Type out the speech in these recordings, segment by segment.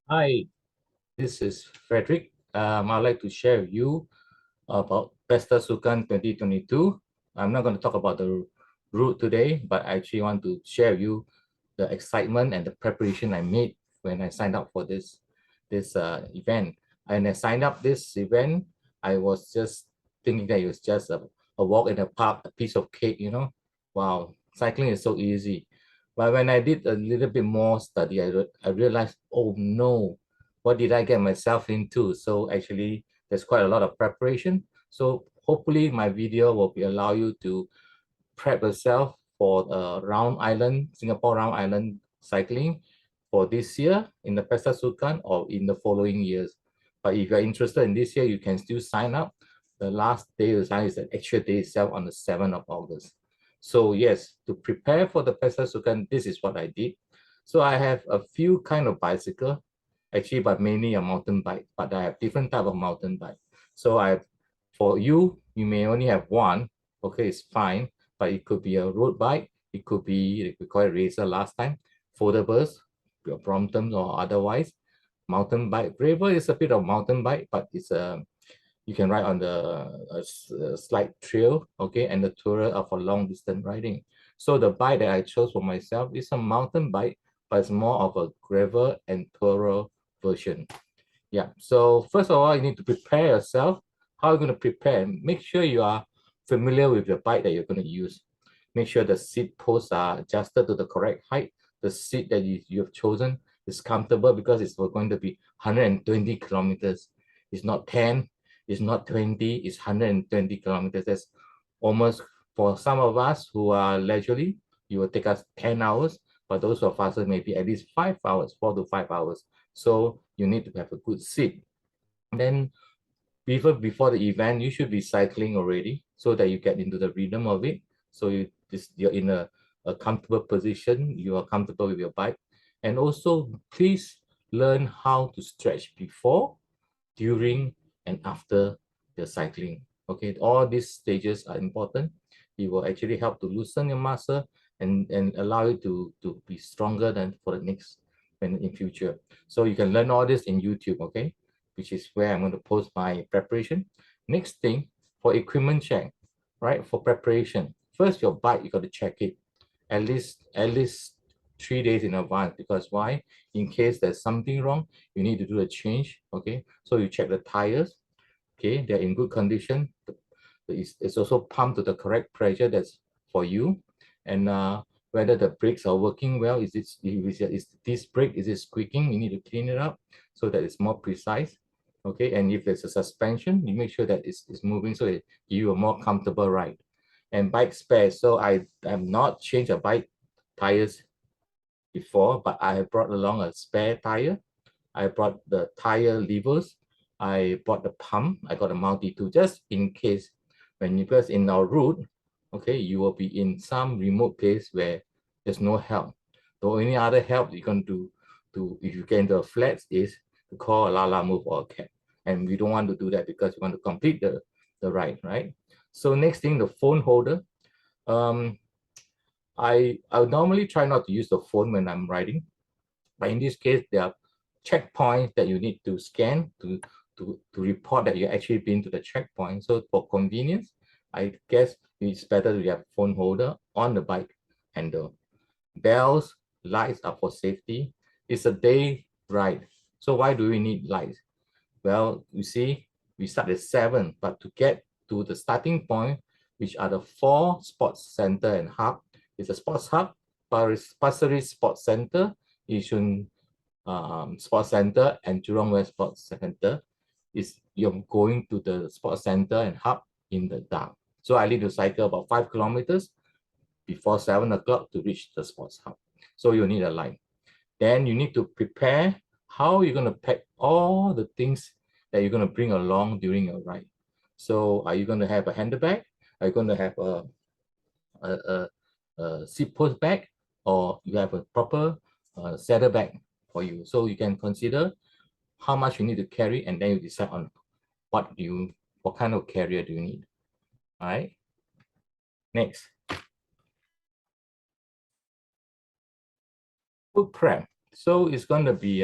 Hi, this is Frederick. I'd like to share with you about Pesta Sukan 2022. I'm not going to talk about the route today, but I actually want to share with you the excitement and the preparation I made when I signed up for this event. And I signed up this event, I was just thinking that it was just a walk in the park, a piece of cake, you know. Wow, cycling is so easy. But when I did a little bit more study, I realized, oh no, what did I get myself into? So actually, there's quite a lot of preparation. So hopefully my video will allow you to prep yourself for Singapore Round Island cycling for this year in the Pesta Sukan or in the following years. But if you're interested in this year, you can still sign up. The last day to sign is the actual day itself on the 7th of August. So yes, to prepare for the Pesta Sukan, this is what I did. So I have a few kind of bicycle, actually, but mainly a mountain bike, but I have different type of mountain bike. So for you, you may only have one, okay, it's fine, but it could be a road bike, it could be, we call it racer last time, foldables, your Bromptons or otherwise. Mountain bike, Raver is a bit of mountain bike, but you can ride on a slight trail, okay, and the tourer are for long distance riding. So the bike that I chose for myself is a mountain bike, but it's more of a gravel and tourer version. Yeah, so first of all, you need to prepare yourself. How are you going to prepare? Make sure you are familiar with the bike that you're going to use. Make sure the seat posts are adjusted to the correct height. The seat that you have chosen is comfortable because it's going to be 120 kilometers. It's not 10, it's not 20, it's 120 kilometers. That's almost, for some of us who are leisurely, it will take us 10 hours, but those of us maybe at least 5 hours, 4 to 5 hours. So you need to have a good seat. Then before the event, you should be cycling already so that you get into the rhythm of it. So you're in a comfortable position, you are comfortable with your bike. And also, please learn how to stretch before, during, and after the cycling. Okay, all these stages are important. It will actually help to loosen your muscle and allow you to be stronger than for the next when in future. So you can learn all this in YouTube, okay? Which is where I'm going to post my preparation. Next thing, for equipment check, right? For preparation, first your bike, you got to check it at least 3 days in advance, because why? In case there's something wrong, you need to do a change. Okay, so you check the tires, okay, they're in good condition. It's also pumped to the correct pressure that's for you, and whether the brakes are working well. Is this brake, is it squeaking? You need to clean it up so that it's more precise. Okay, and if there's a suspension, you make sure that it's moving so that you are more comfortable ride. And bike spares, so I have not changed a bike tires before, but I have brought along a spare tire. I brought the tire levers. I bought the pump. I got a multi-tool just in case because in our route, okay, you will be in some remote place where there's no help. The only other help you're going to if you get into a flats is to call a Lala Move or a cab. And we don't want to do that because we want to complete the ride, right? So next thing, the phone holder. Um, I would normally try not to use the phone when I'm riding, but in this case, there are checkpoints that you need to scan to report that you actually been to the checkpoint. So for convenience, I guess it's better to have phone holder on the bike handle. Bells, lights are for safety. It's a day ride. So why do we need lights? Well, you see, we start at 7, but to get to the starting point, which are the 4 sports center and hub, is a sports hub, Pasir Ris Sports Center, Yishun Sports Center, and Jurong West Sports Center. Is you're going to the sports center and hub in the dark. So I need to cycle about 5 kilometers before 7 o'clock to reach the sports hub. So you need a light. Then you need to prepare how you're going to pack all the things that you're going to bring along during your ride. So are you going to have a handbag? Are you going to have a, seat post bag, or you have a proper saddle bag for you? So you can consider how much you need to carry, and then you decide on what kind of carrier do you need. All right. Next, food prep. So it's going to be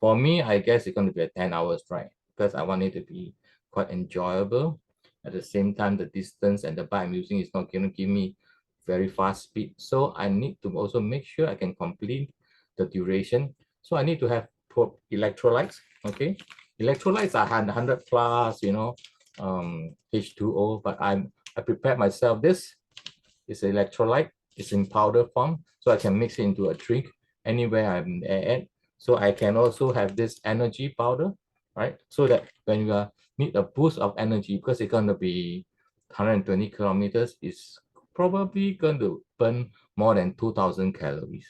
For me, I guess it's going to be a 10 hours ride because I want it to be quite enjoyable. At the same time, the distance and the bike I'm using is not going to give me very fast speed. So I need to also make sure I can complete the duration. So I need to have electrolytes, okay? Electrolytes are 100 plus, H2O, but I prepared myself this. It's electrolyte. It's in powder form, so I can mix it into a drink anywhere I'm at. So I can also have this energy powder, right? So that when you need a boost of energy, because it's going to be 120 kilometers, it's probably going to burn more than 2,000 calories,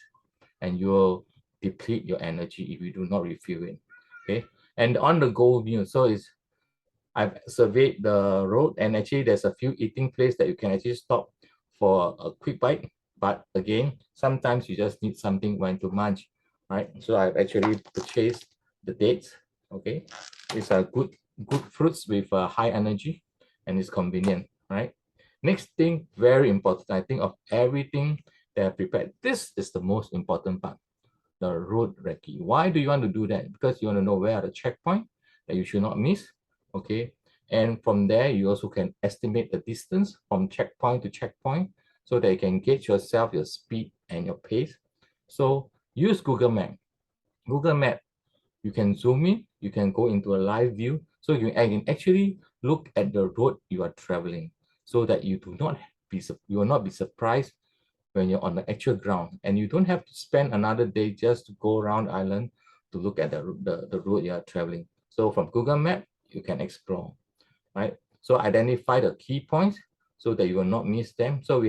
and you will deplete your energy if you do not refill it. Okay, and on the go meal, so I've surveyed the road, and actually there's a few eating places that you can actually stop for a quick bite. But again, sometimes you just need something when to munch, right? So I've actually purchased the dates. Okay, it's a good fruits with high energy, and it's convenient, right? Next thing, very important, I think of everything that I prepared. This is the most important part, the road recce. Why do you want to do that? Because you want to know where are the checkpoint that you should not miss. Okay. And from there, you also can estimate the distance from checkpoint to checkpoint so that you can gauge yourself, your speed and your pace. So use Google Map. Google Map, you can zoom in, you can go into a live view. So you can actually look at the road you are traveling so that you will not be surprised when you're on the actual ground, and you don't have to spend another day just to go around the island to look at the road you are traveling. So from Google Map, you can explore, right? So identify the key points so that you will not miss them. So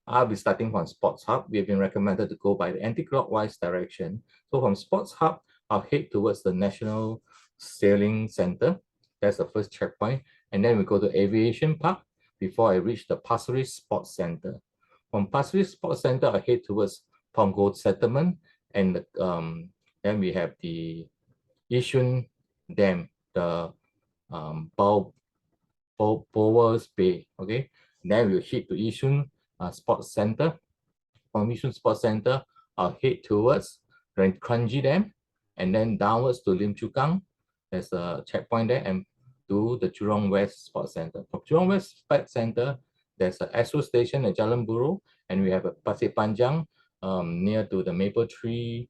I'll be starting from Sports Hub. We have been recommended to go by the anti-clockwise direction. So from Sports Hub, I'll head towards the National Sailing Center. That's the first checkpoint. And then we go to Aviation Park before I reach the Pasir Ris Sports Center. From Pasir Ris Sports Center, I head towards Punggol Settlement, and then we have the Yishun Dam, the Bowers Bay. Okay, then we'll head to Yishun Sports Center. From Yishun Sports Center, I'll head towards Kranji Dam, and then downwards to Lim Chu Kang. There's a checkpoint there, and to the Jurong West Sports Center. From Jurong West Sports Center, there's a Esso station at Jalan Buruh, and we have a Pasir Panjang near to the Maple Tree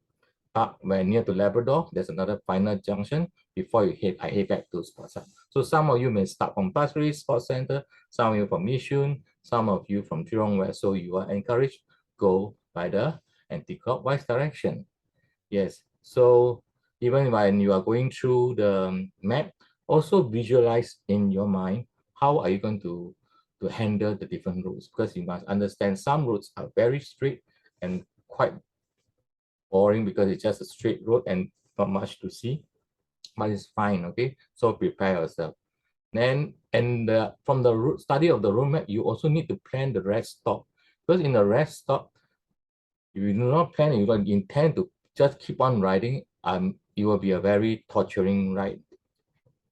Park, where near to Labrador. There's another final junction before I head back to Sports Hub. So some of you may start from Pasir Ris Sports Center, some of you from Yishun, some of you from Jurong West. So you are encouraged go by the anti-clockwise direction. Yes. So even when you are going through the map, also visualize in your mind how are you going to handle the different routes, because you must understand some routes are very straight and quite boring because it's just a straight road and not much to see, but it's fine. Okay, so prepare yourself. Then from the route study of the road map, you also need to plan the rest stop, because in the rest stop, if you do not plan, you don't intend to just keep on riding, it will be a very torturing ride.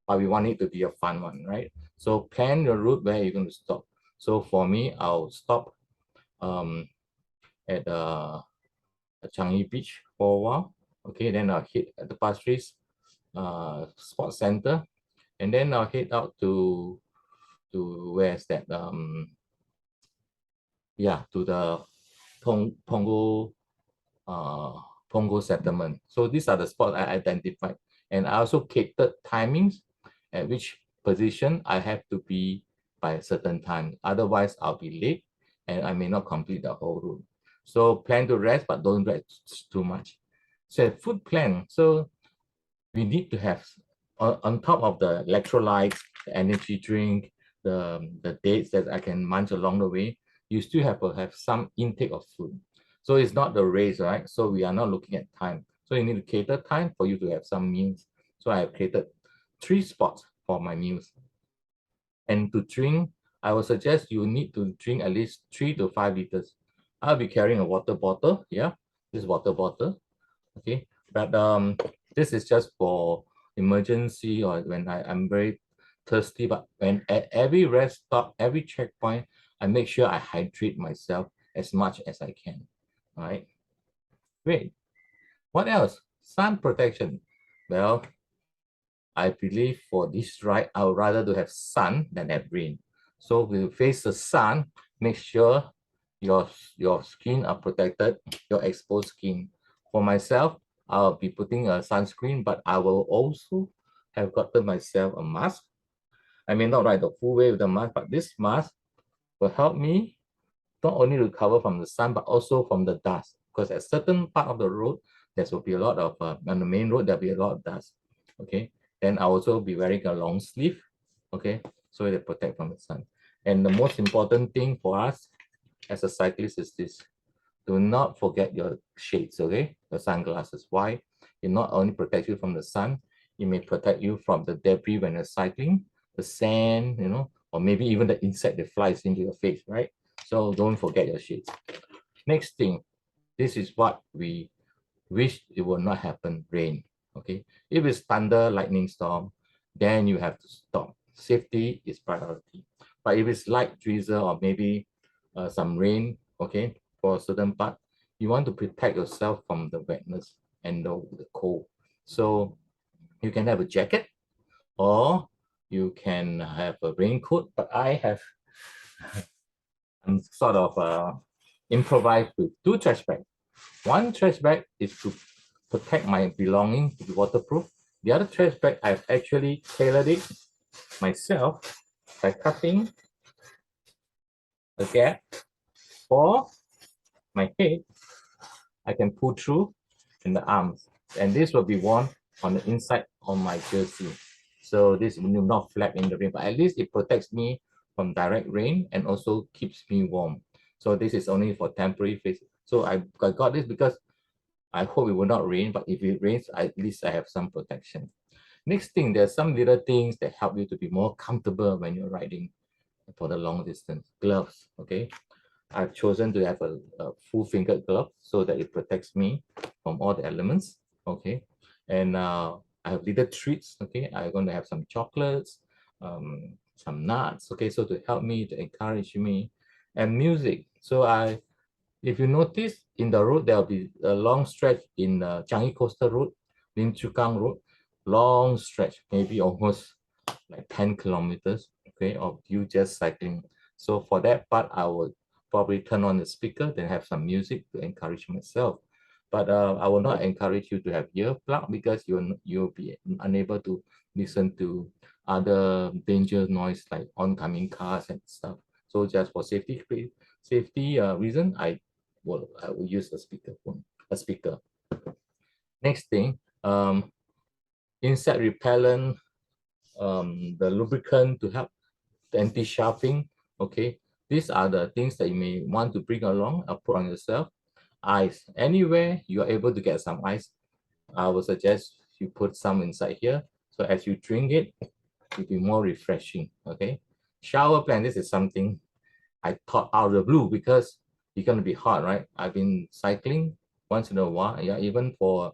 But we want it to be a fun one, right? So plan the route where you're going to stop. So for me, I'll stop at Changi Beach for a while. Okay, then I'll hit at the Pasir Ris Sports Center, and then I'll head out to where's that? To the Punggol settlement. So these are the spots I identified, and I also catered timings at which position I have to be by a certain time. Otherwise, I'll be late and I may not complete the whole route. So plan to rest, but don't rest too much. So food plan. So we need to have on top of the electrolytes, the energy drink, the dates that I can munch along the way, you still have to have some intake of food. So it's not the race, right? So we are not looking at time. So you need to cater time for you to have some meals. So I have catered 3 spots for my meals. And to drink, I would suggest you need to drink at least 3 to 5 liters. I'll be carrying a water bottle. Yeah, this water bottle. Okay, but this is just for emergency or when I'm very thirsty. But when at every rest stop, every checkpoint, I make sure I hydrate myself as much as I can. All right, great. What else? Sun protection. Well, I believe for this ride, I would rather to have sun than have rain. So we face the sun, make sure your skin are protected, your exposed skin. For myself, I'll be putting a sunscreen, but I will also have gotten myself a mask. I may not ride the full way with the mask, but this mask will help me not only recover from the sun, but also from the dust. Because at certain part of the road, there will be a lot of, on the main road, there'll be a lot of dust. Okay. Then I'll also be wearing a long sleeve. Okay. So they protect from the sun. And the most important thing for us as a cyclist is this. Do not forget your shades, okay? Your sunglasses. Why? It not only protects you from the sun, it may protect you from the debris when you're cycling, the sand, or maybe even the insect that flies into your face, right? So don't forget your shades. Next thing, this is what we wish it will not happen, rain, okay? If it's thunder, lightning storm, then you have to stop. Safety is priority. But if it's light drizzle or maybe some rain, okay, for a certain part, you want to protect yourself from the wetness and the cold. So you can have a jacket or you can have a raincoat, but I'm sort of improvised with two trash bags. One trash bag is to protect my belongings to be waterproof. The other trash bag, I've actually tailored it myself by cutting a gap for my head. I can pull through in the arms, and this will be worn on the inside of my jersey. So this will not flap in the rain, but at least it protects me from direct rain and also keeps me warm. So this is only for temporary phase. So I got this because I hope it will not rain, but if it rains, at least I have some protection. Next thing, there's some little things that help you to be more comfortable when you're riding for the long distance. Gloves, okay? I've chosen to have a full fingered glove so that it protects me from all the elements, okay? And I have little treats, okay? I'm going to have some chocolates, some nuts, okay? So to help me, to encourage me, and music. So if you notice in the road, there'll be a long stretch in Changi Coastal Road, Lim Chu Kang Road, long stretch, maybe almost like 10 kilometers, okay, of you just cycling. So for that part, I would probably turn on the speaker, then have some music to encourage myself. But I will not encourage you to have earplug because you'll be unable to listen to other danger noise like oncoming cars and stuff. So just for safety reason, I will use a speaker. Next thing, insect repellent, the lubricant to help the anti-sharping. Okay, these are the things that you may want to bring along or put on yourself. Ice, anywhere you are able to get some ice, I would suggest you put some inside here. So as you drink it, it'll be more refreshing. Okay, shower plan. This is something I thought out of the blue because it's gonna be hot, right? I've been cycling once in a while, yeah, even for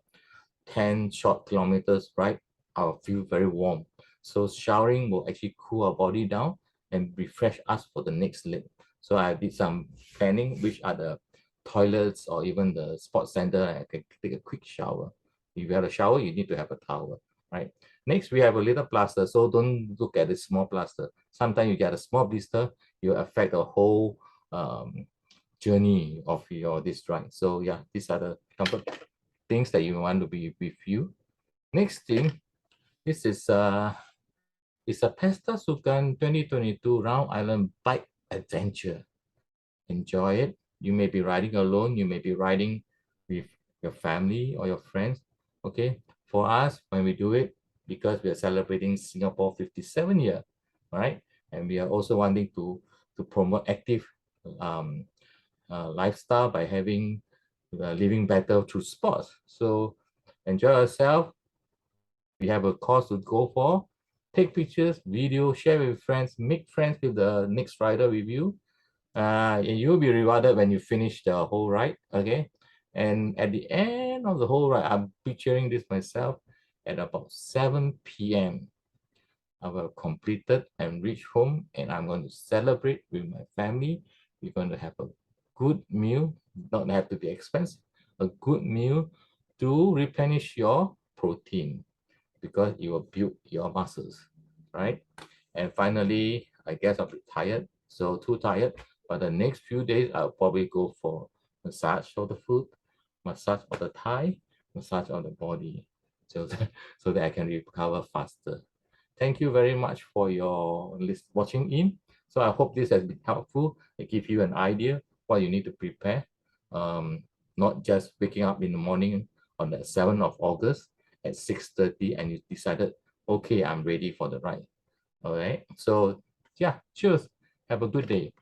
10 short kilometers, right? I'll feel very warm. So showering will actually cool our body down and refresh us for the next leg. So I did some planning, which are the toilets or even the sports center. I can take a quick shower. If you have a shower, you need to have a towel, right? Next, we have a little plaster. So don't look at the small plaster. Sometimes you get a small blister, you affect the whole journey of your this ride. So yeah, these are the comfort things that you want to be with you. Next thing, this is it's a Pesta Sukan 2022 Round Island Bike Adventure. Enjoy it. You may be riding alone, you may be riding with your family or your friends. Okay, for us, when we do it, because we are celebrating Singapore 57 year, right? And we are also wanting to promote active um, lifestyle by having living better through sports. So enjoy yourself. We have a course to go for. Take pictures, video, share with friends, make friends with the next rider with you. And you'll be rewarded when you finish the whole ride. Okay. And at the end of the whole ride, I'm picturing this myself at about 7 p.m. I will have completed and reach home and I'm going to celebrate with my family. We're going to have a good meal, not have to be expensive, a good meal to replenish your protein. because it will build your muscles, right? And finally, I guess I'll be tired, so too tired. But the next few days, I'll probably go for massage of the foot, massage of the thigh, massage of the body, so that, so that I can recover faster. Thank you very much for your watching in. So I hope this has been helpful. It give you an idea what you need to prepare. Not just waking up in the morning on the 7th of August at 6:30 and you decided, okay, I'm ready for the ride. All right. So yeah, cheers. Have a good day.